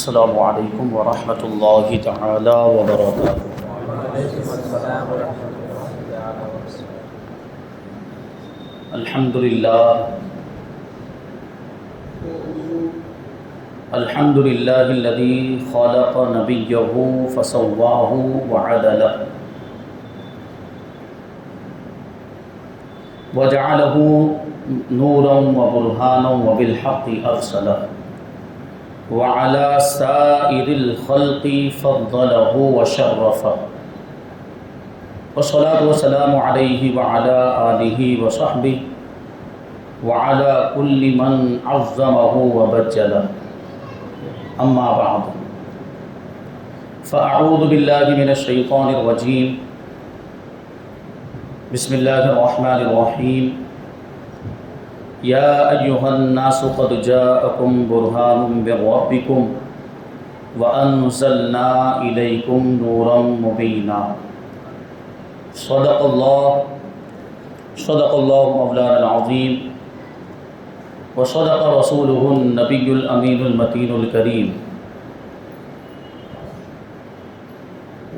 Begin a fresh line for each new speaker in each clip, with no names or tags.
السلام علیکم ورحمۃ اللہ تعالی وبرکاتہ۔ الحمد للہ الذی خلق نبیہ فسواہ وعدلہ وجعلہ نورا وبرہانا وبالحق ارسلہ وعلى سائر الخلق فضله وشرفه والصلاة والسلام عليه وعلى آله وصحبه وعلى كل من عظمه وبجله أما بعد فأعوذ بالله من الشيطان الرجيم بسم الله الرحمن الرحيم یا ایہا الناس قد جاءکم برہان من ربکم وانزلنا الیکم نورا مبینا۔ صدق اللہ مولانا العظیم وصدق رسولہ النبی الامین المتین الکریم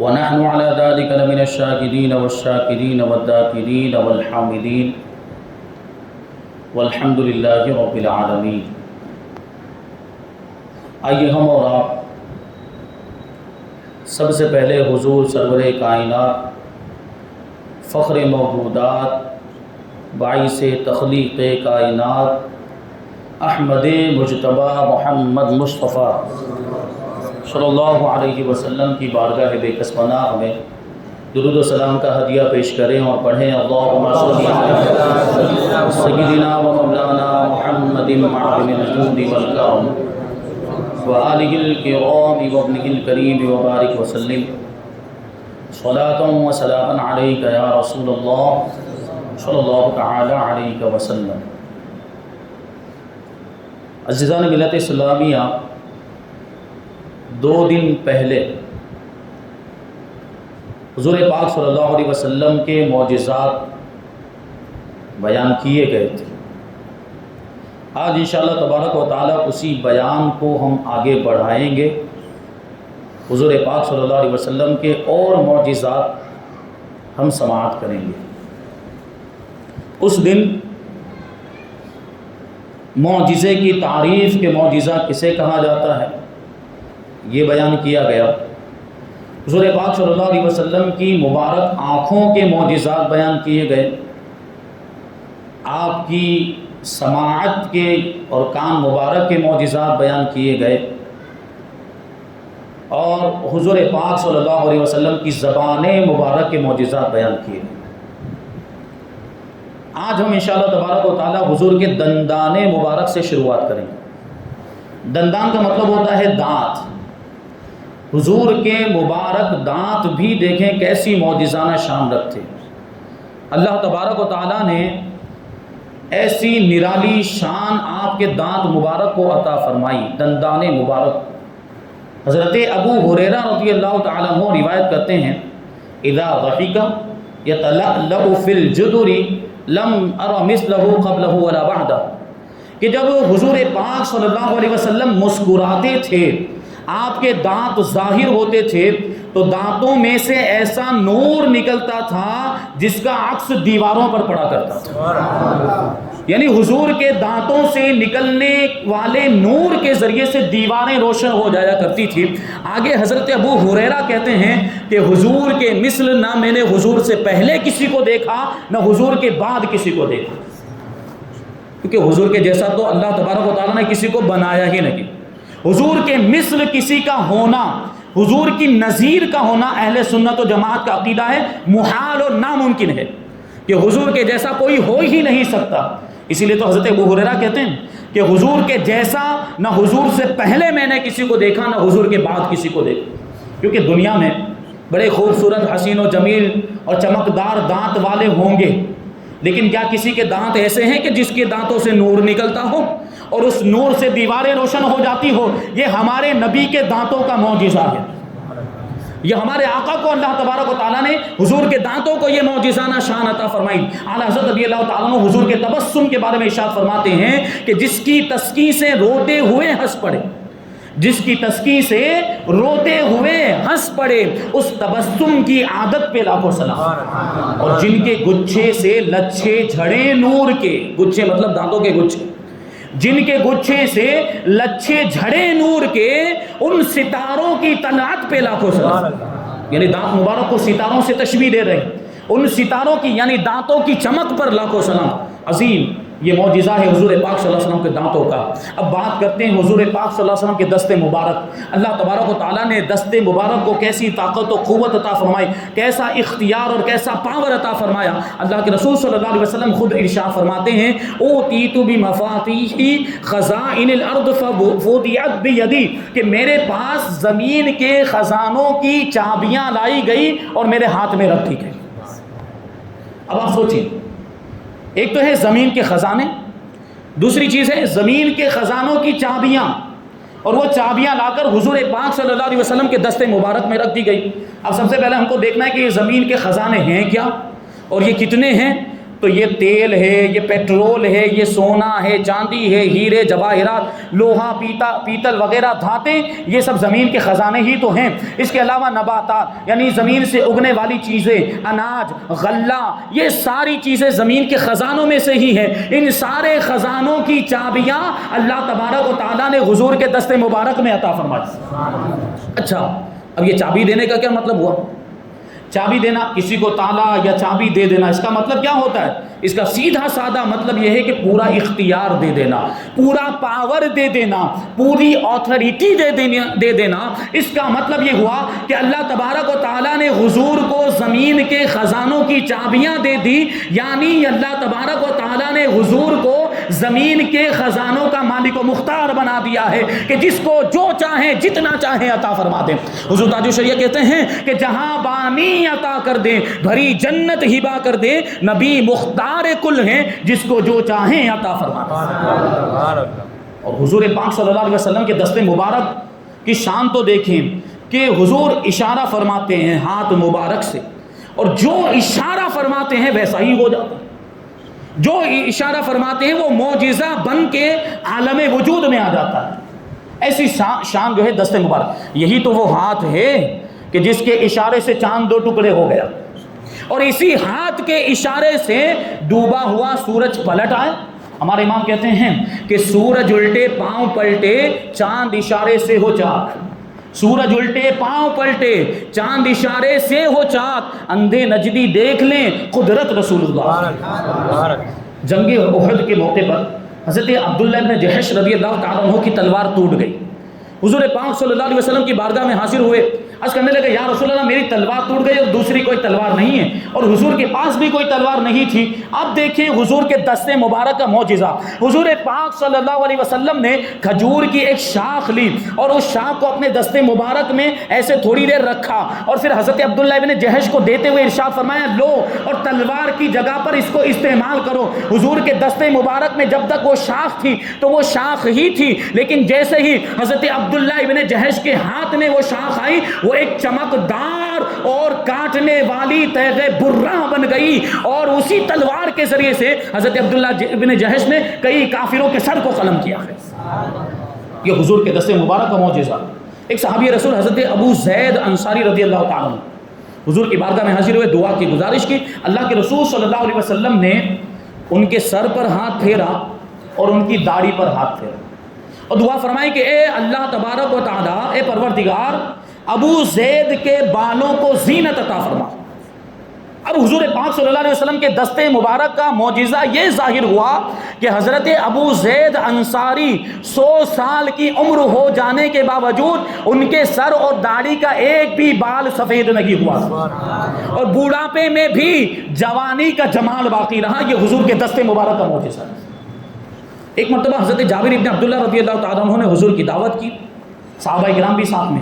ونحن على ذلك لمن الشاهدین والشاکرین والذاکرین والحامدین والحمد للہ رب العالمین۔ آئیے ہم اور آپ سب سے پہلے حضور سرور کائنات فخر موجودات باعث تخلیق کائنات احمد مجتبی محمد مصطفیٰ صلی اللہ علیہ وسلم کی بارگاہ بے کس پناہ میں درود و سلام کا ہدیہ پیش کریں اور پڑھیں اللہم صلی علی سیدنا و مولانا محمد معظم الجود والکرم وآلہ الکرام وابنہ الکریم وبارک وسلم صلاۃ و سلام علیک یا رسول اللہ صلی اللہ تعالی علیہ وسلم۔ عزیزان ملت اسلامیہ، 2 دن پہلے حضور پاک صلی اللہ علیہ وسلم کے معجزات بیان کیے گئے تھے۔ آج انشاءاللہ تبارک و تعالیٰ اسی بیان کو ہم آگے بڑھائیں گے۔ حضور پاک صلی اللہ علیہ وسلم کے اور معجزات ہم سماعت کریں گے۔ اس دن معجزے کی تعریف کے معجزہ کسے کہا جاتا ہے یہ بیان کیا گیا۔ حضور پاک صلی اللہ علیہ وسلم کی مبارک آنکھوں کے معجزات بیان کیے گئے، آپ کی سماعت کے اور کان مبارک کے معجزات بیان کیے گئے، اور حضور پاک صلی اللہ علیہ وسلم کی زبان مبارک کے معجزات بیان کیے گئے۔ آج ہم انشاءاللہ تبارک و تعالی حضور کے دندان مبارک سے شروعات کریں گے۔ دندان کا مطلب ہوتا ہے دانت۔ حضور کے مبارک دانت بھی دیکھیں کیسی معجزانہ شان رکھتے۔ اللہ تبارک و تعالیٰ نے ایسی نرالی شان آپ کے دانت مبارک کو عطا فرمائی، دندان مبارک۔ حضرت ابو ہریرہ رضی اللہ تعالیٰ عنہ روایت کرتے ہیں، اذا ضحک یتلألأ فی الجدر لم ار مثلہ قبلہ ولا بعدہ، کہ جب حضور پاک صلی اللہ علیہ وسلم مسکراتے تھے، آپ کے دانت ظاہر ہوتے تھے تو دانتوں میں سے ایسا نور نکلتا تھا جس کا عکس دیواروں پر پڑا کرتا تھا۔ یعنی حضور کے دانتوں سے نکلنے والے نور کے ذریعے سے دیواریں روشن ہو جایا کرتی تھی۔ آگے حضرت ابو ہریرہ کہتے ہیں کہ حضور کے مثل نہ میں نے حضور سے پہلے کسی کو دیکھا نہ حضور کے بعد کسی کو دیکھا، کیونکہ حضور کے جیسا تو اللہ تبارک و تعالیٰ نے کسی کو بنایا ہی نہیں۔ حضور کے مثل کسی کا ہونا، حضور کی نظیر کا ہونا اہل سنت و جماعت کا عقیدہ ہے، محال اور ناممکن ہے کہ حضور کے جیسا کوئی ہو ہی نہیں سکتا۔ اسی لیے تو حضرت ابو ہریرہ کہتے ہیں کہ حضور کے جیسا نہ حضور سے پہلے میں نے کسی کو دیکھا نہ حضور کے بعد کسی کو دیکھا، کیونکہ دنیا میں بڑے خوبصورت حسین و جمیل اور چمکدار دانت والے ہوں گے، لیکن کیا کسی کے دانت ایسے ہیں کہ جس کے دانتوں سے نور نکلتا ہو اور اس نور سے دیواریں روشن ہو جاتی ہو؟ یہ ہمارے نبی کے دانتوں کا معجزہ ہے۔ یہ ہمارے آقا کو اللہ تبارک و تعالیٰ نے حضور کے دانتوں کو یہ معجزانہ شان عطا فرمائی۔ اعلیٰ حضرت رضی اللہ تعالیٰ عنہ حضور کے تبسم کے بارے میں ارشاد فرماتے ہیں کہ جس کی تسکین سے روتے ہوئے ہنس پڑے، جس کی تسکی سے روتے ہوئے ہنس پڑے، اس تبسم کی عادت پہ لاکھوں سلام۔ اور جن کے گچھے سے لچھے جھڑے نور کے، گچھے مطلب دانتوں کے گچھے، جن کے گچھے سے لچھے جھڑے نور کے، ان ستاروں کی طلعت پہ لاکھوں سلام۔ یعنی دانت مبارک کو ستاروں سے تشبیہ دے رہے ہیں، ان ستاروں کی یعنی دانتوں کی چمک پر لاکھوں سلام۔ عظیم یہ معجزہ ہے حضور پاک صلی اللہ علیہ وسلم کے دانتوں کا۔ اب بات کرتے ہیں حضور پاک صلی اللہ علیہ وسلم کے دست مبارک۔ اللہ تبارک و تعالیٰ نے دست مبارک کو کیسی طاقت و قوت عطا فرمائی، کیسا اختیار اور کیسا پاور عطا فرمایا۔ اللہ کے رسول صلی اللہ علیہ وسلم خود ارشاد فرماتے ہیں، اوتیت بمفاتیح خزائن الارض فوضعت بیدی، کہ میرے پاس زمین کے خزانوں کی چابیاں لائی گئی اور میرے ہاتھ میں رکھ دی گئی۔ اب آپ سوچیں، ایک تو ہے زمین کے خزانے، دوسری چیز ہے زمین کے خزانوں کی چابیاں، اور وہ چابیاں لا کر حضور پاک صلی اللہ علیہ وسلم کے دست مبارک میں رکھ دی گئی۔ اب سب سے پہلے ہم کو دیکھنا ہے کہ یہ زمین کے خزانے ہیں کیا اور یہ کتنے ہیں۔ تو یہ تیل ہے، یہ پیٹرول ہے، یہ سونا ہے، چاندی ہے، ہیرے جواہرات، لوہا، پیتل وغیرہ دھاتیں، یہ سب زمین کے خزانے ہی تو ہیں۔ اس کے علاوہ نباتات یعنی زمین سے اگنے والی چیزیں، اناج، غلہ، یہ ساری چیزیں زمین کے خزانوں میں سے ہی ہیں۔ ان سارے خزانوں کی چابیاں اللہ تبارک و تعالیٰ نے حضور کے دست مبارک میں عطا فرمائی۔ اچھا، اب یہ چابی دینے کا کیا مطلب ہوا؟ چابی دینا، کسی کو تالا یا چابی دے دینا، اس کا مطلب کیا ہوتا ہے؟ اس کا سیدھا سادہ مطلب یہ ہے کہ پورا اختیار دے دینا، پورا پاور دے دینا، پوری آتھارٹی دے دینا۔ اس کا مطلب یہ ہوا کہ اللہ تبارک و تعالیٰ نے حضور کو زمین کے خزانوں کی چابیاں دے دی، یعنی اللہ تبارک و تعالیٰ نے حضور کو زمین کے خزانوں کا مالک و مختار بنا دیا ہے کہ جس کو جو چاہیں جتنا چاہیں عطا فرما دیں۔ حضور تاج الشریعہ کہتے ہیں کہ جہاں بانی عطا کر دیں، بھری جنت ہبا کر دیں، نبی مختار کل ہیں، جس کو جو چاہیں عطا فرما دیں۔ اور حضور پاک صلی اللہ علیہ وسلم کے دست مبارک کی شان تو دیکھیں کہ حضور اشارہ فرماتے ہیں ہاتھ مبارک سے، اور جو اشارہ فرماتے ہیں ویسا ہی ہو جاتا ہے۔ جو اشارہ فرماتے ہیں وہ معجزہ بن کے عالم وجود میں آ جاتا ہے۔ ایسی شان جو ہے دست مبارک، یہی تو وہ ہاتھ ہے کہ جس کے اشارے سے چاند دو ٹکڑے ہو گیا، اور اسی ہاتھ کے اشارے سے ڈوبا ہوا سورج پلٹ آئے۔ ہمارے امام کہتے ہیں کہ سورج الٹے پاؤں پلٹے، چاند اشارے سے ہو چاک۔ سورج الٹے پاؤں پلٹے، چاند اشارے سے ہو چاک، اندھے نجدی دیکھ لیں قدرت رسول اللہ۔ جنگ احد کے موقع پر حضرت عبداللہ بن جحش رضی اللہ تعالیٰ عنہ کی تلوار ٹوٹ گئی۔ حضور پاک صلی اللہ علیہ وسلم کی بارگاہ میں حاضر ہوئے، عرض کرنے لگے یا رسول اللہ میری تلوار ٹوٹ گئی اور دوسری کوئی تلوار نہیں ہے، اور حضور کے پاس بھی کوئی تلوار نہیں تھی۔ اب دیکھیں حضور کے دست مبارک کا معجزہ، حضور پاک صلی اللہ علیہ وسلم نے کھجور کی ایک شاخ لی اور اس شاخ کو اپنے دست مبارک میں ایسے تھوڑی دیر رکھا، اور پھر حضرت عبداللہ ابن جحش کو دیتے ہوئے ارشاد فرمایا لو اور تلوار کی جگہ پر اس کو استعمال کرو۔ حضور کے دست مبارک میں جب تک وہ شاخ تھی تو وہ شاخ ہی تھی، لیکن جیسے ہی حضرت عبداللہ ابن جحش کے ہاتھ میں وہ شاخ آئی، وہ ایک چمکدار اور کاٹنے والی تیغ برہ بن گئی، اور اسی تلوار کے ذریعے سے حضرت عبداللہ ابن جحش نے کئی کافروں کے سر کو قلم کیا ہے۔ یہ حضور کے دست مبارک کا معجزہ۔ ایک صحابی رسول حضرت ابو زید انصاری رضی اللہ تعالیٰ عنہ حضور کی بارگاہ میں حاضر ہوئے، دعا کی گزارش کی۔ اللہ کے رسول صلی اللہ علیہ وسلم نے ان کے سر پر ہاتھ پھیرا اور ان کی داڑھی پر ہاتھ پھیرا اور دعا فرمائی کہ اے اللہ تبارک و تعالیٰ، اے پروردگار، ابو زید کے بالوں کو زینت عطا فرما۔ اب حضور پاک صلی اللہ علیہ وسلم کے دست مبارک کا معجزہ یہ ظاہر ہوا کہ حضرت ابو زید انصاری 100 سال کی عمر ہو جانے کے باوجود ان کے سر اور داڑھی کا ایک بھی بال سفید نہیں ہوا، اور بوڑھاپے میں بھی جوانی کا جمال باقی رہا۔ یہ حضور کے دست مبارک کا معجزہ ہے۔ ایک مرتبہ حضرت جابر ابن عبداللہ رضی اللہ تعالیٰ عنہ نے حضور کی دعوت کی، صحابہ کرام بھی ساتھ میں،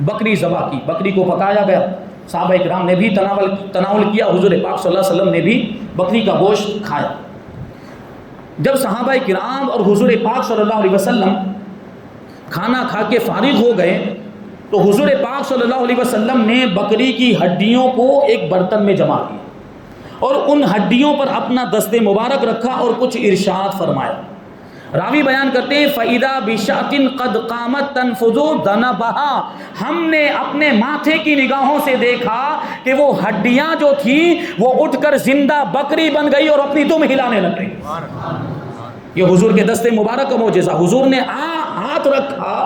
بکری ذبح کی، بکری کو پکایا گیا، صحابہ کرام نے بھی تناول کیا، حضور پاک صلی اللہ علیہ وسلم نے بھی بکری کا گوشت کھایا۔ جب صحابہ کرام اور حضور پاک صلی اللہ علیہ وسلم کھانا کھا کے فارغ ہو گئے تو حضور پاک صلی اللہ علیہ وسلم نے بکری کی ہڈیوں کو ایک برتن میں جمع کیا اور ان ہڈیوں پر اپنا دست مبارک رکھا اور کچھ ارشاد فرمایا۔ راوی بیان کرتے ہیں فَإِذَا بِشَاةٍ قَدْ قَامَتْ تَنْفُذُ ذَنَبَهَا، ہم نے اپنے ماتھے کی نگاہوں سے دیکھا کہ وہ ہڈیاں جو تھیں وہ اٹھ کر زندہ بکری بن گئی اور اپنی دم ہلانے لگ گئی۔ یہ حضور کے دست مبارک کا معجزہ، حضور نے ہاتھ رکھا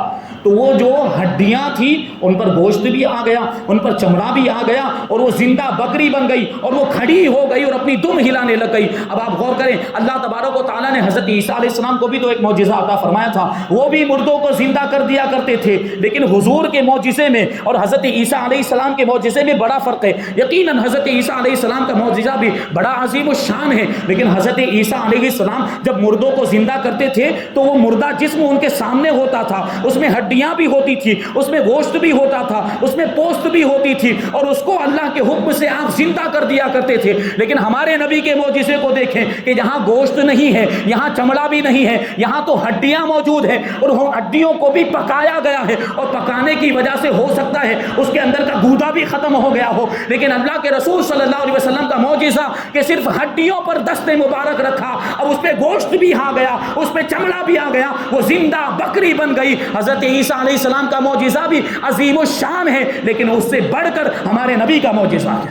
تو وہ جو ہڈیاں تھیں ان پر گوشت بھی آ گیا، ان پر چمڑا بھی آ گیا، اور وہ زندہ بکری بن گئی اور وہ کھڑی ہو گئی اور اپنی دم ہلانے لگ گئی۔ اب آپ غور کریں، اللہ تبارک و تعالیٰ نے حضرت عیسیٰ علیہ السلام کو بھی تو ایک معجزہ عطا فرمایا تھا، وہ بھی مردوں کو زندہ کر دیا کرتے تھے، لیکن حضور کے معجزے میں اور حضرت عیسیٰ علیہ السلام کے معجزے میں بڑا فرق ہے۔ یقیناً حضرت عیسیٰ علیہ السلام کا معجزہ بھی بڑا عظیم الشان ہے، لیکن حضرت عیسیٰ علیہ السلام جب مردوں کو زندہ کرتے تھے تو وہ مردہ جسم ان کے سامنے ہوتا تھا، اس میں ہڈیاں بھی ہوتی تھی، اس میں گوشت بھی ہوتا تھا، اس میں پوست بھی ہوتی تھی، اور اس کو اللہ کے حکم سے آپ زندہ کر دیا کرتے تھے۔ لیکن ہمارے نبی کے معجزے کو دیکھیں کہ جہاں گوشت نہیں ہے، یہاں چمڑا بھی نہیں ہے، یہاں تو ہڈیاں موجود ہیں، اور وہ ہڈیوں کو بھی پکایا گیا ہے، اور پکانے کی وجہ سے ہو سکتا ہے اس کے اندر کا گودا بھی ختم ہو گیا ہو، لیکن اللہ کے رسول صلی اللہ علیہ وسلم کا معجزہ کہ صرف ہڈیوں پر دست مبارک رکھا، اب اس پہ گوشت بھی آ گیا، اس پہ چمڑا بھی آ گیا، وہ زندہ بکری بن گئی۔ حضرت عیسیٰ علیہ السلام کا معجزہ بھی عظیم الشان ہے، لیکن اس سے بڑھ کر ہمارے نبی کا معجزہ ہے۔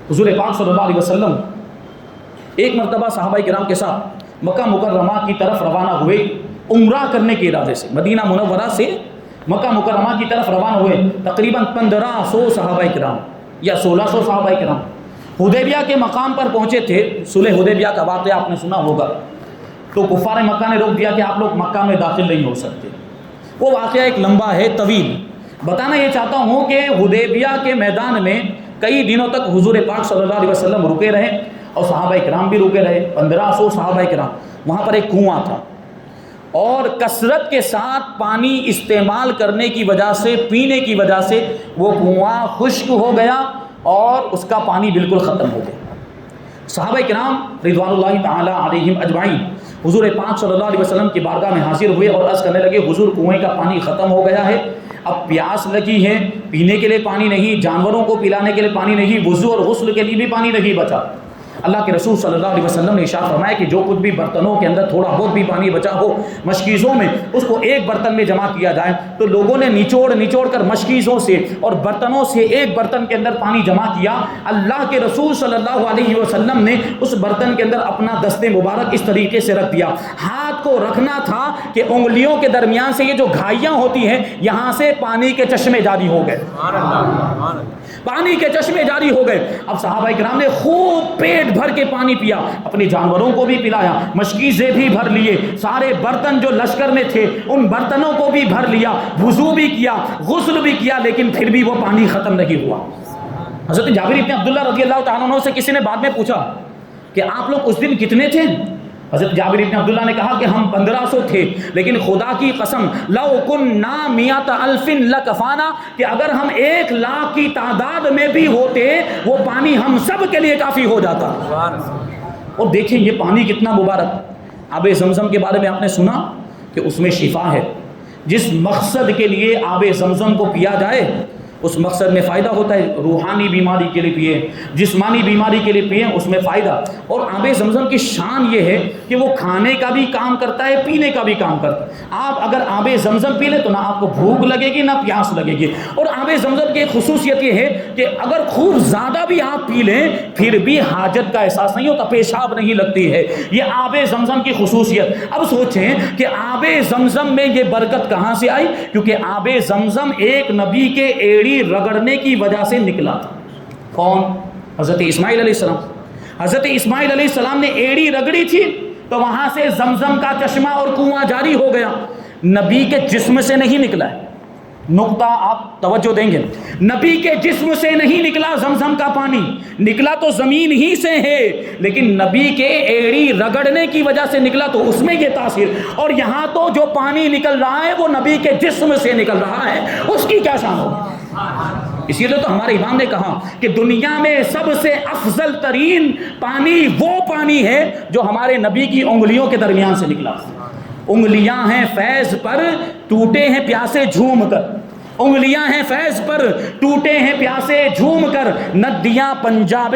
حضور پاک صلی اللہ علیہ وسلم ایک مرتبہ صحابہ کرام کے ساتھ مکہ مکرمہ کی طرف روانہ ہوئے عمرہ کرنے کے ارادے سے، مدینہ منورہ سے مکہ مکرمہ کی طرف روانہ ہوئے، تقریباً 1500 صحابہ کرام یا 1600 صحابہ کرام حدیبیہ کے مقام پر پہنچے تھے۔ صلح حدیبیہ کا واقعہ آپ نے سنا ہوگا، تو کفار مکہ نے روک دیا کہ آپ لوگ مکہ میں داخل نہیں ہو سکتے۔ وہ واقعہ ایک لمبا ہے، طویل۔ بتانا یہ چاہتا ہوں کہ حدیبیہ کے میدان میں کئی دنوں تک حضور پاک صلی اللہ علیہ وسلم رکے رہے اور صحابہ کرام بھی رکے رہے، 1500 صحابہ کرام۔ وہاں پر ایک کنواں تھا اور کثرت کے ساتھ پانی استعمال کرنے کی وجہ سے، پینے کی وجہ سے وہ کنواں خشک ہو گیا اور اس کا پانی بالکل ختم ہو گیا۔ صحابہ کرام رضوان اللہ تعالی علیہم اجمعین حضور پاک صلی اللہ علیہ وسلم کی بارگاہ میں حاضر ہوئے اور عرض کرنے لگے، حضور کنویں کا پانی ختم ہو گیا ہے، اب پیاس لگی ہے، پینے کے لیے پانی نہیں، جانوروں کو پلانے کے لیے پانی نہیں، وضو اور غسل کے لیے بھی پانی نہیں بچا۔ اللہ کے رسول صلی اللہ علیہ وسلم نے ارشاد فرمایا کہ جو کچھ بھی برتنوں کے اندر تھوڑا بہت بھی پانی بچا ہو مشکیزوں میں، اس کو ایک برتن میں جمع کیا جائے۔ تو لوگوں نے نچوڑ کر مشکیزوں سے اور برتنوں سے ایک برتن کے اندر پانی جمع کیا۔ اللہ کے رسول صلی اللہ علیہ وسلم نے اس برتن کے اندر اپنا دست مبارک اس طریقے سے رکھ دیا، ہاتھ کو رکھنا تھا کہ انگلیوں کے درمیان سے یہ جو گھائیاں ہوتی ہیں یہاں سے پانی کے چشمے جاری ہو گئے، پانی کے چشمے جاری ہو گئے۔ اب صحابہ کرام نے خوب پیٹ بھر کے پانی پیا، اپنے جانوروں کو بھی پلایا، مشکیزیں بھی بھر لیے، سارے برتن جو لشکر میں تھے ان برتنوں کو بھی بھر لیا، وضو بھی کیا، غسل بھی کیا، لیکن پھر بھی وہ پانی ختم نہیں ہوا۔ حضرت جابر بن عبداللہ رضی اللہ تعالیٰ عنہ سے کسی نے بعد میں پوچھا کہ آپ لوگ اس دن کتنے تھے؟ حضرت جابر بن عبداللہ نے کہا کہ ہم 1500 تھے، لیکن خدا کی قسم لو کننا 100,000 لکفانا، کہ اگر ہم 1,00,000 کی تعداد میں بھی ہوتے وہ پانی ہم سب کے لیے کافی ہو جاتا۔ اور دیکھیں یہ پانی کتنا مبارک۔ آب زمزم کے بارے میں آپ نے سنا کہ اس میں شفا ہے، جس مقصد کے لیے آب زمزم کو پیا جائے اس مقصد میں فائدہ ہوتا ہے۔ روحانی بیماری کے لیے پیے، جسمانی بیماری کے لیے پیے، اس میں فائدہ۔ اور آب زمزم کی شان یہ ہے کہ وہ کھانے کا بھی کام کرتا ہے، پینے کا بھی کام کرتا ہے۔ آپ اگر آب زمزم پی لیں تو نہ آپ کو بھوک لگے گی نہ پیاس لگے گی۔ اور آب زمزم کی ایک خصوصیت یہ ہے کہ اگر خوب زیادہ بھی آپ پی لیں پھر بھی حاجت کا احساس نہیں ہوتا، پیشاب نہیں لگتی ہے، یہ آب زمزم کی خصوصیت۔ اب سوچیں کہ آب زمزم میں یہ برکت کہاں سے آئی؟ کیونکہ آب زمزم ایک نبی کے ایڑی رگڑنے کی وجہ سے نکلا تھا۔ کون؟ حضرت اسماعیل علیہ السلام۔ حضرت اسماعیل علیہ السلام نے ایڑی رگڑی تھی تو وہاں سے زمزم کا چشمہ اور کنواں جاری ہو گیا، نبی کے جسم سے نہیں نکلا ہے۔ نقطہ آپ توجہ دیں گے، نبی کے جسم سے نہیں نکلا زمزم کا پانی، نکلا تو زمین ہی سے ہے، لیکن نبی کے ایڑی رگڑنے کی وجہ سے نکلا تو اس میں یہ تاثیر۔ اور یہاں تو جو پانی نکل رہا ہے وہ نبی کے جسم سے نکل رہا ہے، اس کی کیا شان ہوگی؟ اسی لیے تو ہمارے امام نے کہا کہ دنیا میں سب سے افضل ترین پانی وہ پانی ہے جو ہمارے نبی کی انگلیوں کے درمیان سے نکلا۔ انگلیاں ہیں فیض پر، ٹوٹے ہیں پیاسے جھوم کر، انگلیاں ہیں فیض پر، ٹوٹے ہیں پیاسے جھوم کر، ندیاں پنجاب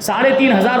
3,500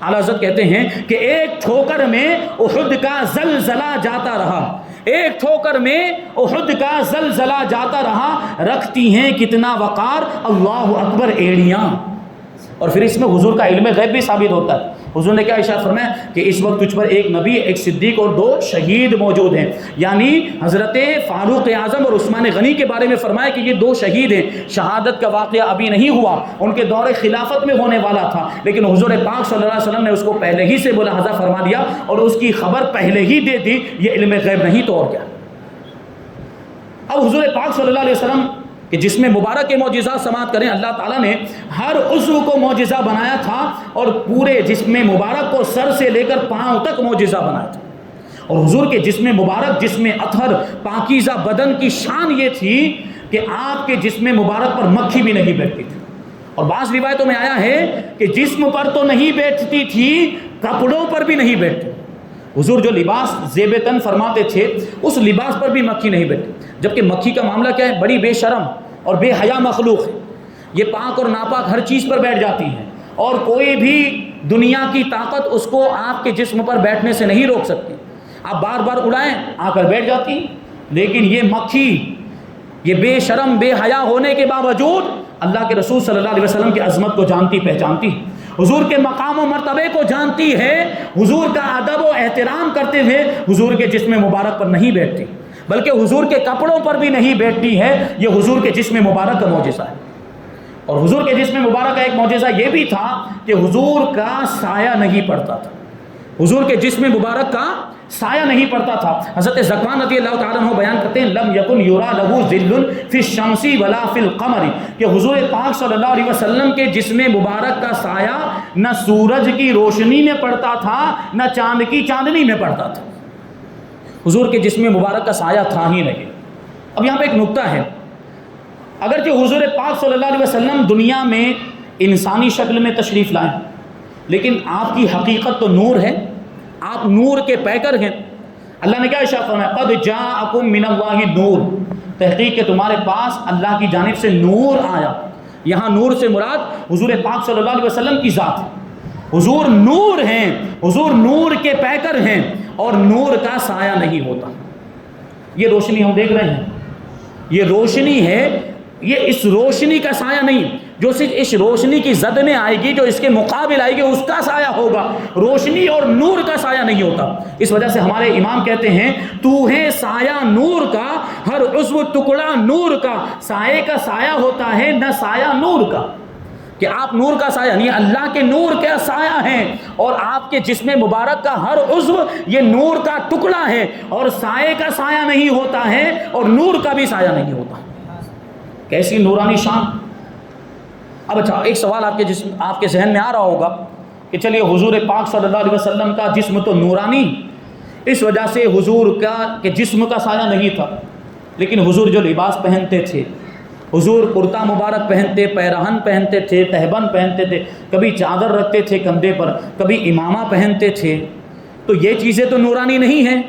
اعلیٰ حضرت کہتے ہیں کہ ایک ٹھوکر میں احد کا زلزلہ جاتا رہا، ایک ٹھوکر میں احد کا زلزلہ جاتا رہا، رکھتی ہیں کتنا وقار اللہ اکبر ایڑیاں۔ اور پھر اس میں حضور کا علم غیب بھی ثابت ہوتا ہے۔ حضور نے کیا ارشاد فرمایا کہ اس وقت تجھ پر ایک نبی، ایک صدیق اور 2 شہید موجود ہیں، یعنی حضرت فاروق اعظم اور عثمان غنی کے بارے میں فرمایا کہ یہ 2 شہید ہیں۔ شہادت کا واقعہ ابھی نہیں ہوا، ان کے دور خلافت میں ہونے والا تھا، لیکن حضور پاک صلی اللہ علیہ وسلم نے اس کو پہلے ہی سے ملاحظہ فرما دیا اور اس کی خبر پہلے ہی دے دی۔ یہ علم غیب نہیں تو اور کیا۔ اب حضور پاک صلی اللہ علیہ وسلم کہ جس میں مبارک کے معجزات سماعت کریں، اللہ تعالیٰ نے ہر عضو کو معجزہ بنایا تھا اور پورے جسم مبارک کو سر سے لے کر پاؤں تک معجزہ بنایا تھا۔ اور حضور کے جسم مبارک، جسم اطہر پاکیزہ بدن کی شان یہ تھی کہ آپ کے جسم مبارک پر مکھی بھی نہیں بیٹھتی تھی۔ اور بعض روایتوں میں آیا ہے کہ جسم پر تو نہیں بیٹھتی تھی، کپڑوں پر بھی نہیں بیٹھتی۔ حضور جو لباس زیب تن فرماتے تھے اس لباس پر بھی مکھی نہیں بیٹھتی، جبکہ مکھی کا معاملہ کیا ہے؟ بڑی بے شرم اور بے حیا مخلوق ہے، یہ پاک اور ناپاک ہر چیز پر بیٹھ جاتی ہے اور کوئی بھی دنیا کی طاقت اس کو آپ کے جسم پر بیٹھنے سے نہیں روک سکتی۔ آپ بار بار اڑائیں آ کر بیٹھ جاتی ہیں، لیکن یہ مکھی یہ بے شرم بے حیا ہونے کے باوجود اللہ کے رسول صلی اللہ علیہ وسلم کی عظمت کو جانتی پہچانتی، حضور کے مقام و مرتبے کو جانتی ہے، حضور کا ادب و احترام کرتے ہوئے حضور کے جسم مبارک پر نہیں بیٹھتی، بلکہ حضور کے کپڑوں پر بھی نہیں بیٹھتی ہے۔ یہ حضور کے جسم مبارک کا معجزہ ہے۔ اور حضور کے جسم مبارک کا ایک معجزہ یہ بھی تھا کہ حضور کا سایہ نہیں پڑتا تھا، حضور کے جسم مبارک کا سایہ نہیں پڑتا تھا۔ حضرت ذکوان رضی اللہ تعالیٰ عنہ بیان کرتے ہیں لم یکن یرا لہ ظل فی الشمس ولا فی القمر، کہ حضور پاک صلی اللہ علیہ وسلم کے جسم مبارک کا سایہ نہ سورج کی روشنی میں پڑتا تھا نہ چاند کی چاندنی میں پڑتا تھا، حضور کے جسم مبارک کا سایہ تھا ہی نہیں۔ اب یہاں پہ ایک نکتہ ہے، اگرچہ حضور پاک صلی اللہ علیہ وسلم دنیا میں انسانی شکل میں تشریف لائیں، لیکن آپ کی حقیقت تو نور ہے، آپ نور کے پیکر ہیں۔ اللہ نے کیا ارشاد فرمایا قد جاءکم من اللہ نور، تحقیق کہ تمہارے پاس اللہ کی جانب سے نور آیا۔ یہاں نور سے مراد حضور پاک صلی اللہ علیہ وسلم کی ذات ہے۔ حضور نور ہیں، حضور نور کے پیکر ہیں اور نور کا سایہ نہیں ہوتا۔ یہ روشنی ہم دیکھ رہے ہیں، یہ روشنی ہے، یہ اس روشنی کا سایہ نہیں، جو صرف اس روشنی کی زد میں آئے گی، جو اس کے مقابل آئے گی، اس کا سایہ ہوگا۔ روشنی اور نور کا سایہ نہیں ہوتا۔ اس وجہ سے ہمارے امام کہتے ہیں تو ہے سایہ نور کا، ہر عضو ٹکڑا نور کا، سایہ کا سایہ ہوتا ہے نہ سایہ نور کا، کہ آپ نور کا سایہ نہیں، اللہ کے نور کا سایہ ہیں، اور آپ کے جسم مبارک کا ہر عضو یہ نور کا ٹکڑا ہے، اور سایہ کا سایہ نہیں ہوتا ہے اور نور کا بھی سایہ نہیں ہوتا۔ کیسی نورانی شان۔ اب اچھا ایک سوال آپ کے ذہن میں آ رہا ہوگا کہ چلیے حضور پاک صلی اللہ علیہ وسلم کا جسم تو نورانی، اس وجہ سے حضور کا کہ جسم کا سایہ نہیں تھا، لیکن حضور جو لباس پہنتے تھے، حضور کرتا مبارک پہنتے، پیرہن پہنتے تھے، تہبند پہنتے تھے، کبھی چادر رکھتے تھے کندھے پر، کبھی امامہ پہنتے تھے، تو یہ چیزیں تو نورانی نہیں ہیں،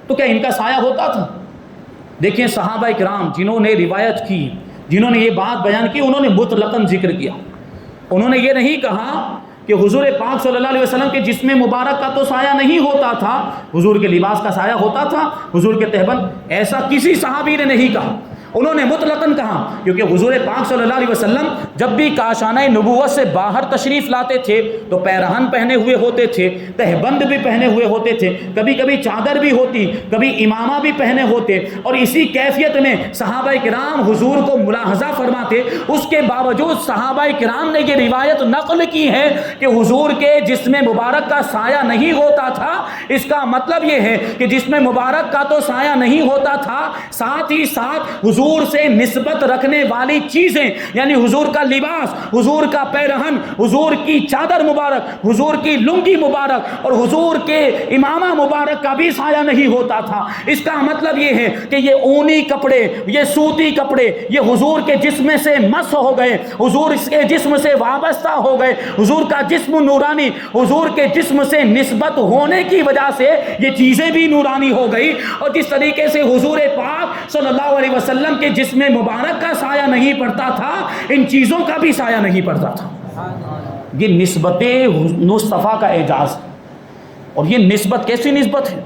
تو کیا ان کا سایہ ہوتا تھا؟ دیکھیں صحابہ کرام جنہوں نے روایت کی، جنہوں نے یہ بات بیان کی، انہوں نے مطلقاً ذکر کیا، انہوں نے یہ نہیں کہا کہ حضور پاک صلی اللہ علیہ وسلم کے جسم مبارک کا تو سایہ نہیں ہوتا تھا، حضور کے لباس کا سایہ ہوتا تھا، حضور کے تہبند، ایسا کسی صحابی نے نہیں کہا، انہوں نے مطلقاً کہا، کیونکہ حضور پاک صلی اللہ علیہ وسلم جب بھی کاشانہ نبوت سے باہر تشریف لاتے تھے تو پیرہن پہنے ہوئے ہوتے تھے، تہبند بھی پہنے ہوئے ہوتے تھے، کبھی کبھی چادر بھی ہوتی، کبھی امامہ بھی پہنے ہوتے، اور اسی کیفیت میں صحابہ کرام حضور کو ملاحظہ فرماتے۔ اس کے باوجود صحابہ کرام نے یہ روایت نقل کی ہے کہ حضور کے جسم مبارک کا سایہ نہیں ہوتا تھا۔ اس کا مطلب یہ ہے کہ جسم مبارک کا تو سایہ نہیں ہوتا تھا، ساتھ ہی ساتھ حضور سے نسبت رکھنے والی چیزیں، یعنی حضور کا لباس، حضور کا پیرہن، حضور کی چادر مبارک، حضور کی لنگی مبارک اور حضور کے امامہ مبارک کا بھی سایہ نہیں ہوتا تھا۔ اس کا مطلب یہ ہے کہ یہ اونی کپڑے، یہ سوتی کپڑے، یہ حضور کے جسم سے مس ہو گئے، حضور اس کے جسم سے وابستہ ہو گئے، حضور کا جسم نورانی، حضور کے جسم سے نسبت ہونے کی وجہ سے یہ چیزیں بھی نورانی ہو گئی۔ اور جس طریقے سے حضور پاک صلی اللہ علیہ وسلم کے جسم مبارک کا سایہ نہیں پڑتا تھا، ان چیزوں کا بھی سایہ نہیں پڑتا تھا۔ یہ نسبت مصطفیٰ کا اعجاز ہے۔ اور یہ نسبت کیسی نسبت ہے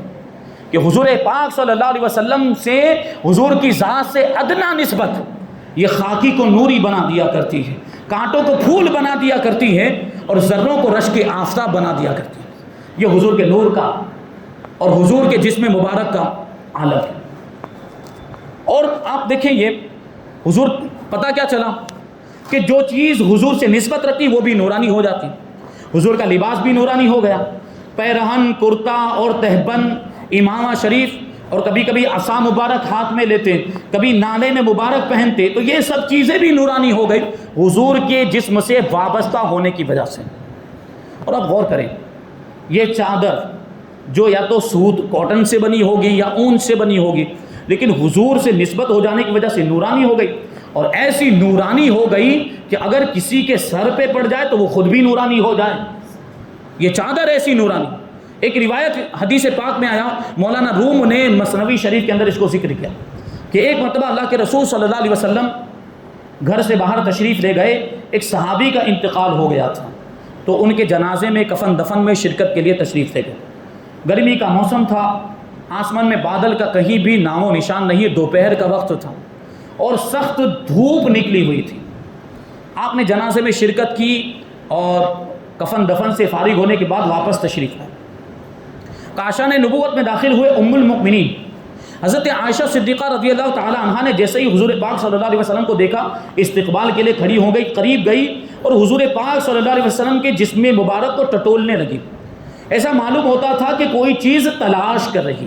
کہ حضور پاک صلی اللہ علیہ وسلم سے حضور کی ذات سے ادنا نسبت یہ خاکی کو نوری بنا دیا کرتی ہے، کانٹوں کو پھول بنا دیا کرتی ہے، اور ذروں کو رشک آفتاب بنا دیا کرتی ہے۔ یہ حضور کے نور کا اور حضور کے جسم مبارک کا عالم ہے۔ اور آپ دیکھیں یہ حضور، پتہ کیا چلا کہ جو چیز حضور سے نسبت رکھتی وہ بھی نورانی ہو جاتی۔ حضور کا لباس بھی نورانی ہو گیا، پیرہن، کرتا اور تہبند، امامہ شریف، اور کبھی کبھی عصا مبارک ہاتھ میں لیتے، کبھی نالین مبارک پہنتے، تو یہ سب چیزیں بھی نورانی ہو گئی حضور کے جسم سے وابستہ ہونے کی وجہ سے۔ اور اب غور کریں، یہ چادر جو یا تو سوت کاٹن سے بنی ہوگی یا اون سے بنی ہوگی، لیکن حضور سے نسبت ہو جانے کی وجہ سے نورانی ہو گئی، اور ایسی نورانی ہو گئی کہ اگر کسی کے سر پہ پڑ جائے تو وہ خود بھی نورانی ہو جائے۔ یہ چادر ایسی نورانی۔ ایک روایت حدیث پاک میں آیا، مولانا روم نے مثنوی شریف کے اندر اس کو ذکر کیا کہ ایک مرتبہ اللہ کے رسول صلی اللہ علیہ وسلم گھر سے باہر تشریف لے گئے، ایک صحابی کا انتقال ہو گیا تھا، تو ان کے جنازے میں کفن دفن میں شرکت کے لیے تشریف لے گئے۔ گرمی کا موسم تھا، آسمان میں بادل کا کہیں بھی نام و نشان نہیں، دوپہر کا وقت تھا اور سخت دھوپ نکلی ہوئی تھی۔ آپ نے جنازے میں شرکت کی اور کفن دفن سے فارغ ہونے کے بعد واپس تشریف لائے۔ کاشان نبوت میں داخل ہوئے ام المؤمنین حضرت عائشہ صدیقہ رضی اللہ تعالی عنہا نے جیسے ہی حضور پاک صلی اللہ علیہ وسلم کو دیکھا، استقبال کے لیے کھڑی ہو گئی، قریب گئی اور حضور پاک صلی اللہ علیہ وسلم کے جسم مبارک کو ٹٹولنے لگی۔ ایسا معلوم ہوتا تھا کہ کوئی چیز تلاش کر رہی۔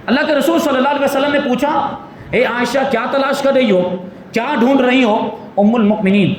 اللہ کے رسول صلی اللہ علیہ وسلم نے پوچھا، اے عائشہ کیا تلاش کر رہی ہو، کیا ڈھونڈ رہی ہو؟ ام المؤمنین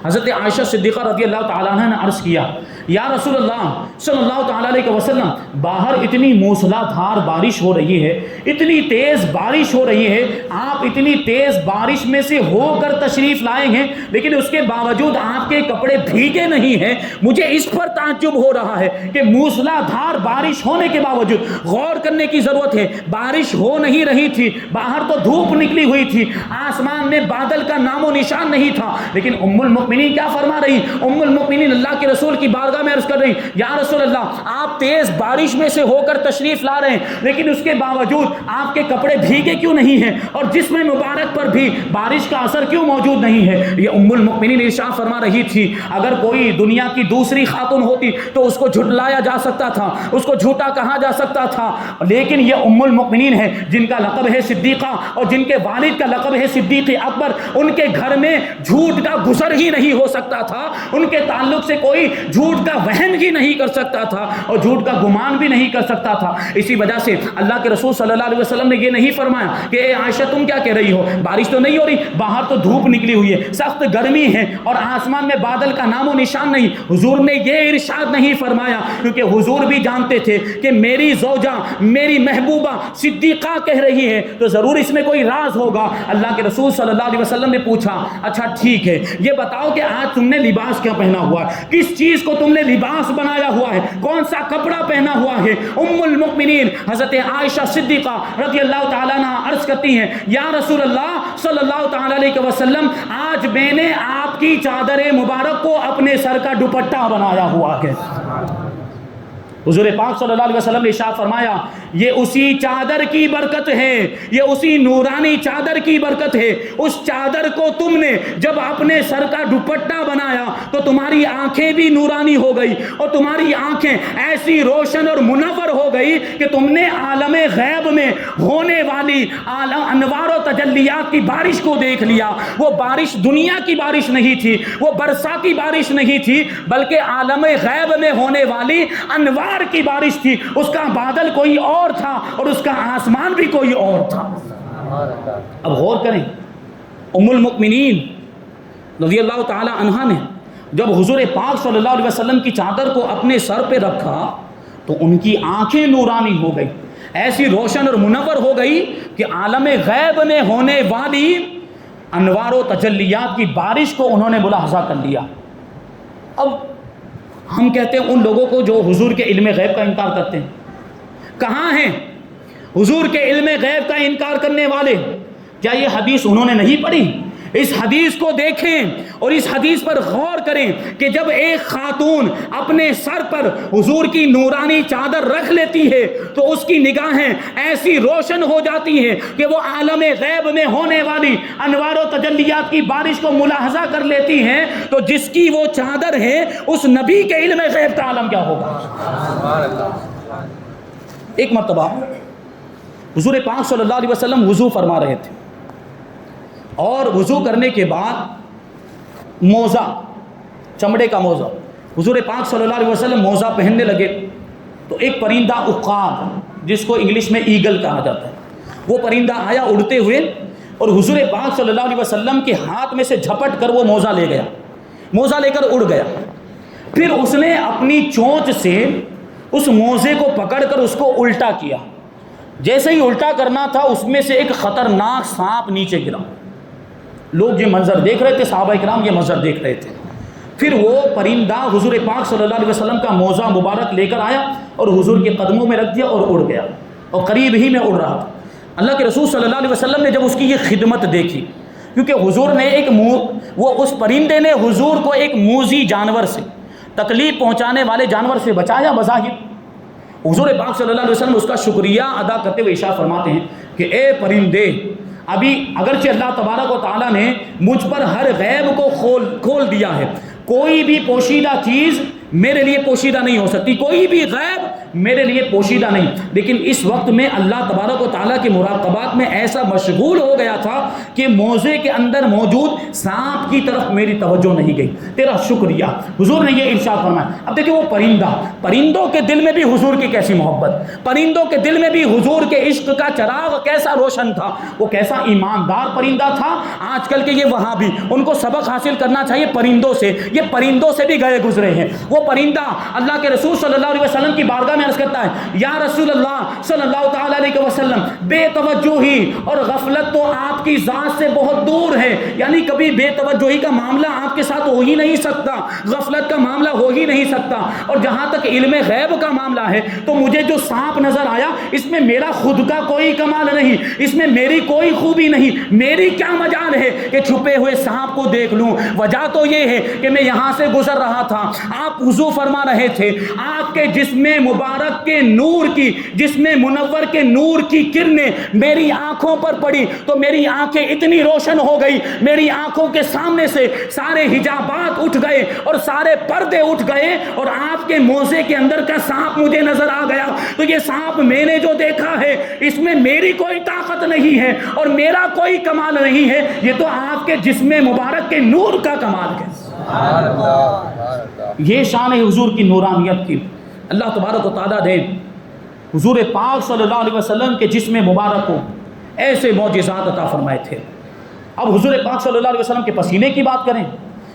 حضرت عائشہ صدیقہ رضی اللہ تعالیٰ عنہ نے عرض کیا، یا رسول اللہ صلی اللہ تعالیٰ علیہ وسلم، باہر اتنی موسلا دھار بارش ہو رہی ہے، اتنی تیز بارش ہو رہی ہے، آپ اتنی تیز بارش میں سے ہو کر تشریف لائے ہیں لیکن اس کے باوجود آپ کے کپڑے بھیگے نہیں ہیں۔ مجھے اس پر تعجب ہو رہا ہے کہ موسلا دھار بارش ہونے کے باوجود، غور کرنے کی ضرورت ہے، بارش ہو نہیں رہی تھی، باہر تو دھوپ نکلی ہوئی تھی، آسمان میں بادل کا نام و نشان نہیں تھا، لیکن ام المؤمنین کیا فرما رہی؟ ام المؤمنین اللہ کے رسول کی بارگاہ میں عرض کر رہی، یا رسول اللہ آپ تیز بارش میں سے ہو کر تشریف لا رہے ہیں لیکن اس کے باوجود آپ کے کپڑے بھیگے کیوں نہیں ہیں اور جسم مبارک پر بھی بارش کا اثر کیوں موجود نہیں ہے؟ یہ ام المؤمنین ارشاد فرما رہی تھی، اگر کوئی دنیا کی دوسری خاتون ہوتی تو اس کو جھٹلایا جا سکتا تھا، اس کو جھوٹا کہا جا سکتا تھا، لیکن یہ ام المؤمنین ہے جن کا لقب ہے صدیقہ اور جن کے والد کا لقب ہے صدیق اکبر۔ ان کے گھر میں جھوٹ کا گزر ہی نہیں ہو سکتا تھا، ان کے تعلق سے کوئی جھوٹ کا وہم ہی نہیں کر سکتا تھا اور جھوٹ کا گمان بھی نہیں کر سکتا تھا۔ اسی وجہ سے اللہ کے رسول صلی اللہ علیہ وسلم نے یہ نہیں فرمایا کہ اے عائشہ تم کیا کہہ رہی ہو، بارش تو نہیں ہو رہی، باہر تو دھوپ نکلی ہوئی ہے، سخت گرمی ہے اور آسمان میں بادل کا نام و نشان نہیں۔ حضور نے یہ ارشاد نہیں فرمایا کیونکہ حضور بھی جانتے تھے کہ میری زوجہ، میری محبوبہ صدیقہ کہہ رہی ہے تو ضرور اس میں کوئی راز ہوگا۔ اللہ کے رسول صلی اللہ علیہ وسلم نے پوچھا، اچھا ٹھیک ہے، یہ بتاؤ کہ آج تم نے لباس کیا پہنا ہوا ہے، کس چیز کو تم نے لباس بنایا ہوا ہے، کون سا کپڑا پہنا ہوا ہے؟ ام المؤمنین حضرت عائشہ صدیقہ رضی اللہ تعالیٰ عنہ عرض کرتی ہیں، یا رسول اللہ صلی اللہ تعالیٰ علیہ وسلم، آج میں نے آپ کی چادر مبارک کو اپنے سر کا دوپٹہ بنایا ہوا ہے۔ حضور پاک صلی اللہ علیہ وسلم نے ارشاد فرمایا، یہ اسی چادر کی برکت ہے، یہ اسی نورانی چادر کی برکت ہے۔ اس چادر کو تم نے جب اپنے سر کا دوپٹہ بنایا تو تمہاری آنکھیں بھی نورانی ہو گئی اور تمہاری آنکھیں ایسی روشن اور منور ہو گئی کہ تم نے عالم غیب میں ہونے والی انوار و تجلیات کی بارش کو دیکھ لیا۔ وہ بارش دنیا کی بارش نہیں تھی، وہ برسا کی بارش نہیں تھی، بلکہ عالم غیب میں ہونے والی انوار کی بارش تھی۔ اس کا بادل کوئی اور تھا اور اس کا آسمان بھی کوئی اور تھا۔ اب غور کریں، ام المؤمنین رضی اللہ تعالی عنہا نے جب حضور پاک صلی اللہ علیہ وسلم کی چادر کو اپنے سر پہ رکھا تو ان کی آنکھیں نورانی ہو گئی، ایسی روشن اور منور ہو گئی کہ عالم غیب میں ہونے والی انوار و تجلیات کی بارش کو انہوں نے ملاحظہ کر لیا۔ اب ہم کہتے ہیں ان لوگوں کو جو حضور کے علم غیب کا انکار کرتے ہیں، کہاں ہیں حضور کے علم غیب کا انکار کرنے والے؟ کیا یہ حدیث انہوں نے نہیں پڑھی؟ اس حدیث کو دیکھیں اور اس حدیث پر غور کریں کہ جب ایک خاتون اپنے سر پر حضور کی نورانی چادر رکھ لیتی ہے تو اس کی نگاہیں ایسی روشن ہو جاتی ہیں کہ وہ عالم غیب میں ہونے والی انوار و تجلیات کی بارش کو ملاحظہ کر لیتی ہیں، تو جس کی وہ چادر ہے اس نبی کے علم غیب کا عالم کیا ہوگا۔ ایک مرتبہ حضور پاک صلی اللہ علیہ وسلم وضو فرما رہے تھے، اور وضو کرنے کے بعد موزہ، چمڑے کا موزہ، حضور پاک صلی اللہ علیہ وسلم موزہ پہننے لگے تو ایک پرندہ عقاب، جس کو انگلش میں ایگل کہا جاتا ہے، وہ پرندہ آیا اڑتے ہوئے اور حضور پاک صلی اللہ علیہ وسلم کے ہاتھ میں سے جھپٹ کر وہ موزہ لے گیا، موزہ لے کر اڑ گیا۔ پھر اس نے اپنی چونچ سے اس موزے کو پکڑ کر اس کو الٹا کیا، جیسے ہی الٹا کرنا تھا اس میں سے ایک خطرناک سانپ نیچے گرا۔ لوگ یہ منظر دیکھ رہے تھے، صحابہ کرام یہ منظر دیکھ رہے تھے۔ پھر وہ پرندہ حضور پاک صلی اللہ علیہ وسلم کا موزہ مبارک لے کر آیا اور حضور کے قدموں میں رکھ دیا اور اڑ گیا، اور قریب ہی میں اڑ رہا تھا۔ اللہ کے رسول صلی اللہ علیہ وسلم نے جب اس کی یہ خدمت دیکھی، کیونکہ حضور نے وہ اس پرندے نے حضور کو ایک موذی جانور سے، تکلیف پہنچانے والے جانور سے بچایا بظاہر، حضور پاک صلی اللہ علیہ وسلم اس کا شکریہ ادا کرتے ہوئے ارشاد فرماتے ہیں کہ اے پرندے، ابھی اگرچہ اللہ تبارک و تعالیٰ نے مجھ پر ہر غیب کو کھول دیا ہے، کوئی بھی پوشیدہ چیز میرے لیے پوشیدہ نہیں ہو سکتی، کوئی بھی غیب میرے لیے پوشیدہ نہیں، لیکن اس وقت میں اللہ تبارک و تعالیٰ کے مراقبات میں ایسا مشغول ہو گیا تھا کہ موزے کے اندر موجود سانپ کی طرف میری توجہ نہیں گئی، تیرا شکریہ۔ حضور نے یہ ارشاد فرمایا۔ اب دیکھیں وہ پرندہ، پرندوں کے دل میں بھی حضور کی کیسی محبت، پرندوں کے دل میں بھی حضور کے عشق کا چراغ کیسا روشن تھا، وہ کیسا ایماندار پرندہ تھا۔ آج کل کے یہ وہابی، ان کو سبق حاصل کرنا چاہیے پرندوں سے، یہ پرندوں سے بھی گئے گزرے ہیں۔ وہ پرندہ اللہ کے رسول صلی اللہ علیہ وسلم کی بارگاہ میں عرض کرتا ہے، یا رسول اللہ صلی اللہ تعالیٰ علیہ وسلم، بے توجہی اور غفلت تو آپ کی ذات سے بہت دور ہے، یعنی کبھی بے توجہی کا معاملہ آپ کے ساتھ ہو ہی نہیں سکتا، غفلت کا معاملہ ہو ہی نہیں سکتا، اور جہاں تک علم غیب کا معاملہ ہے تو مجھے جو سانپ نظر آیا اس میں میرا خود کا کوئی کمال نہیں، اس میں میری کوئی خوبی نہیں، میری کیا مجال ہے کہ چھپے ہوئے سانپ کو دیکھ لوں۔ وجہ تو یہ ہے کہ میں یہاں سے گزر رہا تھا، آپ وضو فرما رہے تھے، آپ کے جسم مبارک کے نور کی، جسم منور کے نور کی کرنیں میری آنکھوں پر پڑی تو میری آنکھیں اتنی روشن ہو گئی، میری آنکھوں کے سامنے سے سارے حجابات اٹھ گئے اور سارے پردے اٹھ گئے، اور آپ کے موزے کے اندر کا سانپ مجھے نظر آ گیا۔ تو یہ سانپ میں نے جو دیکھا ہے اس میں میری کوئی طاقت نہیں ہے اور میرا کوئی کمال نہیں ہے، یہ تو آپ کے جسم مبارک کے نور کا کمال ہے۔ یہ شان ہے حضور کی نورانیت کی۔ اللہ تبارک و تعالیٰ نے حضور پاک صلی اللہ علیہ وسلم کے جسم مبارک کو ایسے معجزات عطا فرمائے تھے۔ اب حضور پاک صلی اللہ علیہ وسلم کے پسینے کی بات کریں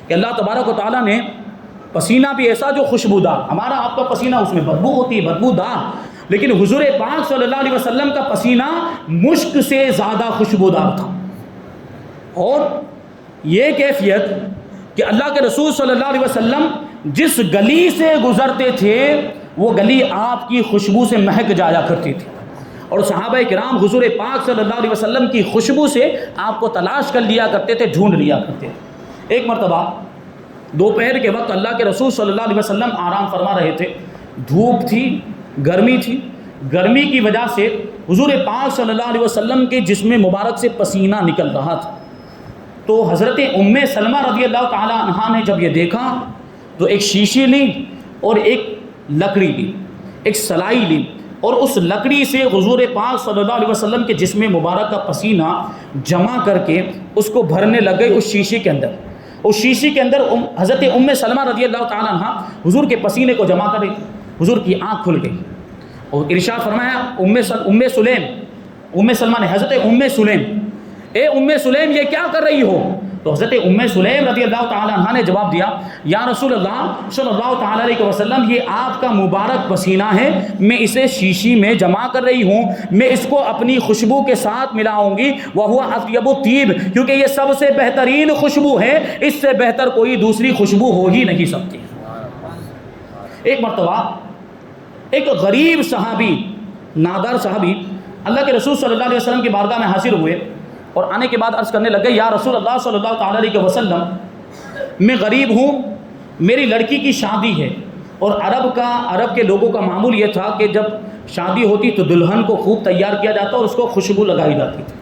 کہ اللہ تبارک و تعالیٰ نے پسینہ بھی ایسا جو خوشبودار، ہمارا آپ کا پسینہ اس میں بدبو ہوتی ہے، بدبودار، لیکن حضور پاک صلی اللہ علیہ وسلم کا پسینہ مشک سے زیادہ خوشبودار تھا۔ اور یہ کیفیت کہ اللہ کے رسول صلی اللہ علیہ وسلم جس گلی سے گزرتے تھے وہ گلی آپ کی خوشبو سے مہک جایا کرتی تھی، اور صحابہ کرام حضور پاک صلی اللہ علیہ وسلم کی خوشبو سے آپ کو تلاش کر لیا کرتے تھے، ڈھونڈ لیا کرتے تھے۔ ایک مرتبہ دوپہر کے وقت اللہ کے رسول صلی اللہ علیہ وسلم آرام فرما رہے تھے، دھوپ تھی، گرمی تھی، گرمی کی وجہ سے حضور پاک صلی اللہ علیہ وسلم کے جسم مبارک سے پسینہ نکل رہا تھا۔ تو حضرت ام سلمہ رضی اللہ تعالی عنہا نے جب یہ دیکھا تو ایک شیشی لی اور ایک لکڑی لی، ایک سلائی لی، اور اس لکڑی سے حضور پاک صلی اللہ علیہ وسلم کے جسم مبارک کا پسینہ جمع کر کے اس کو بھرنے لگ گئی اس شیشی کے اندر۔ اس شیشی کے اندر حضرت ام سلمہ رضی اللہ تعالی عنہا حضور کے پسینے کو جمع کر رہی تھی۔ حضور کی آنکھ کھل گئی اور ارشاد فرمایا، ام سلیم، ام سلمہ نے حضرت ام سلیم، اے ام سلیم یہ کیا کر رہی ہو؟ تو حضرت ام سلیم رضی اللہ تعالی عنہ نے جواب دیا، یا رسول اللہ صلی اللہ تعالی علیہ وسلم، یہ آپ کا مبارک پسینہ ہے، میں اسے شیشی میں جمع کر رہی ہوں، میں اس کو اپنی خوشبو کے ساتھ ملاؤں گی، وہو اطیب الطیب، کیونکہ یہ سب سے بہترین خوشبو ہے، اس سے بہتر کوئی دوسری خوشبو ہو ہی نہیں سکتی۔ ایک مرتبہ ایک غریب صحابی، نادر صحابی اللہ کے رسول صلی اللہ علیہ وسلم کی بارگاہ میں حاضر ہوئے اور آنے کے بعد عرض کرنے لگے یا رسول اللہ صلی اللہ تعالیٰ علیہ وسلم میں غریب ہوں، میری لڑکی کی شادی ہے، اور عرب کے لوگوں کا معمول یہ تھا کہ جب شادی ہوتی تو دلہن کو خوب تیار کیا جاتا اور اس کو خوشبو لگائی جاتی تھی۔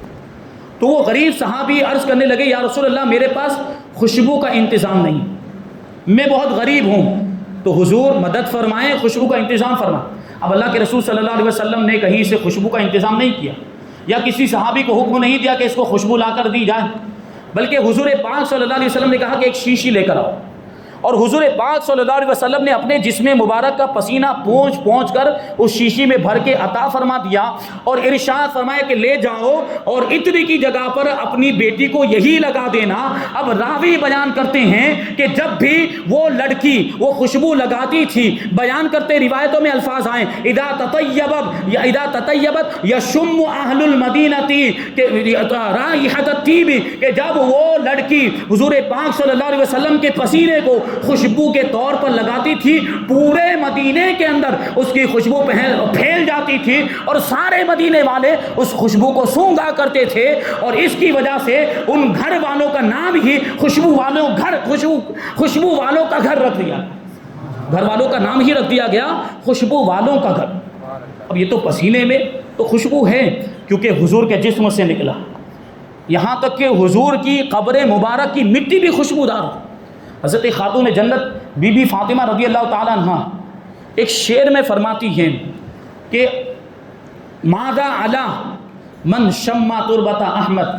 تو وہ غریب صحابی عرض کرنے لگے یا رسول اللہ میرے پاس خوشبو کا انتظام نہیں، میں بہت غریب ہوں، تو حضور مدد فرمائیں، خوشبو کا انتظام فرمائیں۔ اب اللہ کے رسول صلی اللہ علیہ وسلم نے کہیں سے خوشبو کا انتظام نہیں کیا، یا کسی صحابی کو حکم نہیں دیا کہ اس کو خوشبو لا کر دی جائے، بلکہ حضور پاک صلی اللہ علیہ وسلم نے کہا کہ ایک شیشی لے کر آؤ، اور حضور پاک صلی اللہ علیہ وسلم نے اپنے جسم مبارک کا پسینہ پونچھ کر اس شیشی میں بھر کے عطا فرما دیا، اور ارشاد فرمایا کہ لے جاؤ اور اتنی کی جگہ پر اپنی بیٹی کو یہی لگا دینا۔ اب راوی بیان کرتے ہیں کہ جب بھی وہ لڑکی وہ خوشبو لگاتی تھی، بیان کرتے روایتوں میں الفاظ آئیں اذا تطیبت یشم اہل المدینہ کہ رائحۃ الطیب، کہ جب وہ لڑکی حضور پاک صلی اللہ علیہ وسلم کے پسینے کو خوشبو کے طور پر لگاتی تھی، پورے مدینے کے اندر اس کی خوشبو پھیل جاتی تھی، اور سارے مدینے والے اس خوشبو کو سونگا کرتے تھے، اور اس کی وجہ سے ان گھر والوں کا نام ہی خوشبو والوں کا گھر رکھ دیا، گھر والوں کا نام ہی رکھ دیا گیا خوشبو والوں کا گھر۔ اب یہ تو پسینے میں تو خوشبو ہے کیونکہ حضور کے جسم سے نکلا، یہاں تک کہ حضور کی قبر مبارک کی مٹی بھی خوشبودار ہو۔ حضرت خاتون جنت بی بی فاطمہ رضی اللہ تعالیٰ عنہ ایک شعر میں فرماتی ہیں کہ ماذا علا من شما تربت احمد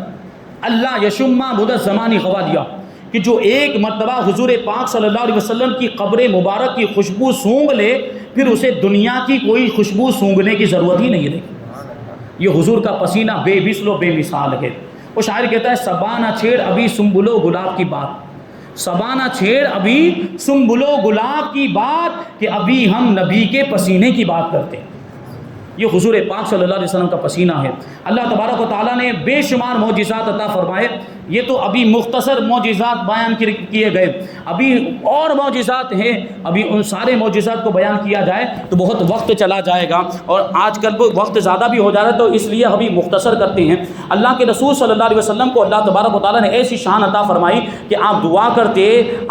اللہ یشما مدت زمانی غوالیا، کہ جو ایک مرتبہ حضور پاک صلی اللہ علیہ وسلم کی قبر مبارک کی خوشبو سونگ لے، پھر اسے دنیا کی کوئی خوشبو سونگنے کی ضرورت ہی نہیں رہی۔ یہ حضور کا پسینہ بے مثل و بے مثال ہے۔ وہ شاعر کہتا ہے سبانہ چھیڑ ابھی سنبل و گلاب کی بات، سبانہ چھیڑ ابھی سنبل و گلاب کی بات، کہ ابھی ہم نبی کے پسینے کی بات کرتے ہیں۔ یہ حضور پاک صلی اللہ علیہ وسلم کا پسینہ ہے۔ اللہ تبارک و تعالیٰ نے بے شمار معجزات عطا فرمائے، یہ تو ابھی مختصر معجزات بیان کیے گئے، ابھی اور معجزات ہیں، ابھی ان سارے معجزات کو بیان کیا جائے تو بہت وقت چلا جائے گا، اور آج کل وقت زیادہ بھی ہو جا رہا ہے، تو اس لیے ابھی مختصر کرتے ہیں۔ اللہ کے رسول صلی اللہ علیہ وسلم کو اللہ تبارک و تعالیٰ نے ایسی شان عطا فرمائی کہ آپ دعا کرتے،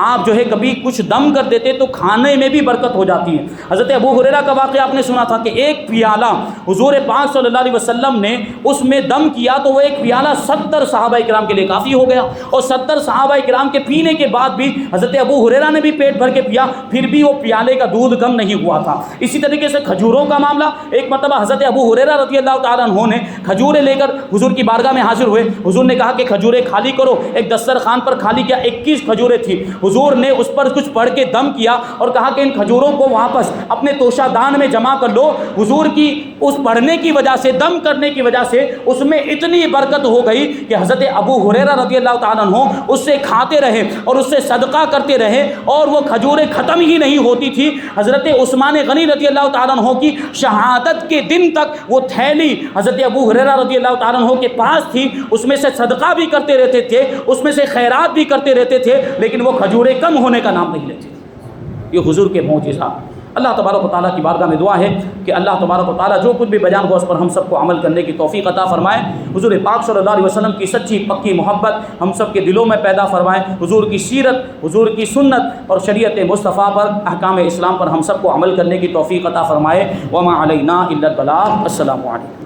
آپ جو ہے کبھی کچھ دم کر دیتے تو کھانے میں بھی برکت ہو جاتی ہے۔ حضرت ابو ہریرہ کا واقعہ آپ نے سنا تھا کہ ایک پیالہ حضور پاک صلی اللہ علیہ وسلم نے اس میں دم کیا تو وہ ایک پیالہ 70 صحابہ کرام کے لیے کافی ہو گیا، اور 70 صحابہ کرام کے پینے کے بعد بھی حضرت ابو ہریرہ نے بھی پیٹ بھر کے پیا، پھر بھی وہ پیالے کا دودھ کم نہیں ہوا تھا۔ اسی طریقے سے کھجوروں کا معاملہ، ایک مرتبہ حضرت ابو ہریرہ رضی اللہ تعالیٰ عنہ نے کھجوریں لے کر حضور کی بارگاہ میں حاضر ہوئے، حضور نے کہا کہ کھجوریں خالی کرو، ایک دسترخوان پر خالی کیا، 21 کھجوریں تھی، حضور نے اس پر کچھ پڑھ کے دم کیا اور کہا کہ ان کھجوروں کو واپس اپنے توشہ دان میں جمع کر لو۔ حضور کی اس پڑھنے کی وجہ سے، دم کرنے کی وجہ سے اس میں اتنی برکت ہو گئی کہ حضرت ابو ہریرہ رضی اللہ تعالیٰ عنہ اس سے کھاتے رہے اور اس سے صدقہ کرتے رہے، اور وہ کھجوریں ختم ہی نہیں ہوتی تھی۔ حضرت عثمان غنی رضی اللہ تعالیٰ عنہ کی شہادت کے دن تک وہ تھیلی حضرت ابو ہریرہ رضی اللہ تعالیٰ عنہ کے پاس تھی، اس میں سے صدقہ بھی کرتے رہتے تھے، اس میں سے خیرات بھی کرتے رہتے تھے، لیکن وہ کھجوریں کم ہونے کا نام نہیں لیتے۔ یہ حضور کے معجزات۔ اللہ تبارک و تعالیٰ کی بارگاہ میں دعا ہے کہ اللہ تبارک و تعالیٰ جو کچھ بھی بیان ہوا اس پر ہم سب کو عمل کرنے کی توفیق عطا فرمائے، حضور پاک صلی اللہ علیہ وسلم کی سچی پکی محبت ہم سب کے دلوں میں پیدا فرمائے، حضور کی سیرت، حضور کی سنت اور شریعت مصطفیٰ پر، احکام اسلام پر ہم سب کو عمل کرنے کی توفیق عطا فرمائے۔ وما علینا الا البلاغ۔ السلام علیکم۔